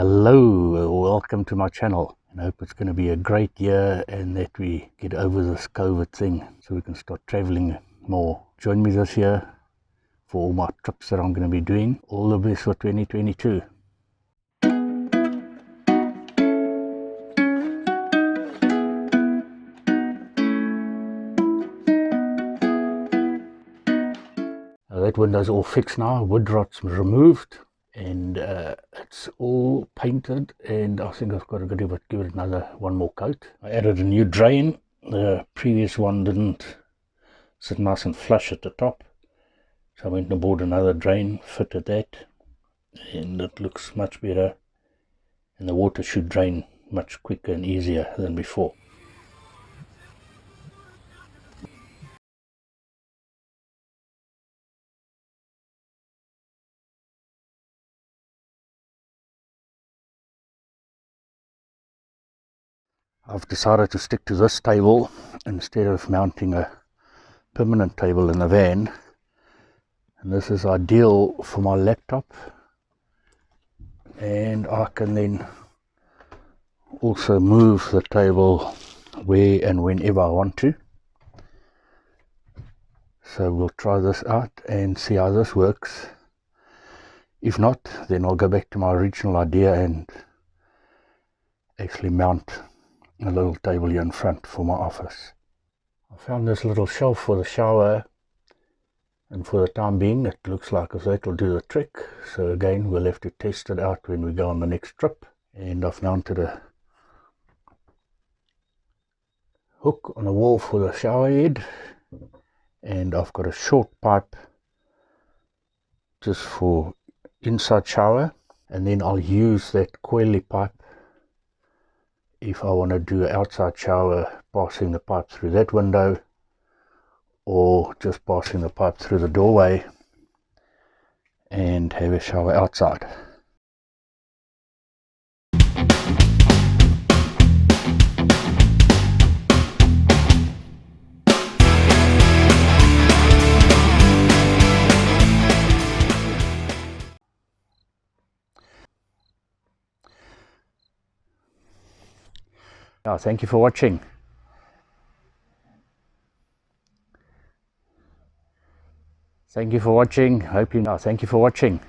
Hello, welcome to my channel, and I hope it's going to be a great year and that we get over this COVID thing so we can start traveling more. Join me this year for all my trips that I'm going to be doing. All the best for 2022. That window's all fixed now, wood rot's removed, and it's all painted, and I think I've got to give it one more coat. I added a new drain. The previous one didn't sit nice and flush at the top, so I went and bought another drain, fitted that, and it looks much better, and the water should drain much quicker and easier than before. I've decided to stick to this table instead of mounting a permanent table in the van, and this is ideal for my laptop, and I can then also move the table where and whenever I want to. So we'll try this out and see how this works. If not, then I'll go back to my original idea and actually mount a little table here in front for my office. I found this little shelf for the shower, and for the time being it looks like that will do the trick. So again, we'll have to test it out when we go on the next trip. And I've mounted a hook on the wall for the shower head, and I've got a short pipe just for inside shower, and then I'll use that coily pipe if I want to do an outside shower, passing the pipe through that window, or just passing the pipe through the doorway and have a shower outside. Thank you for watching. Thank you for watching. Thank you for watching.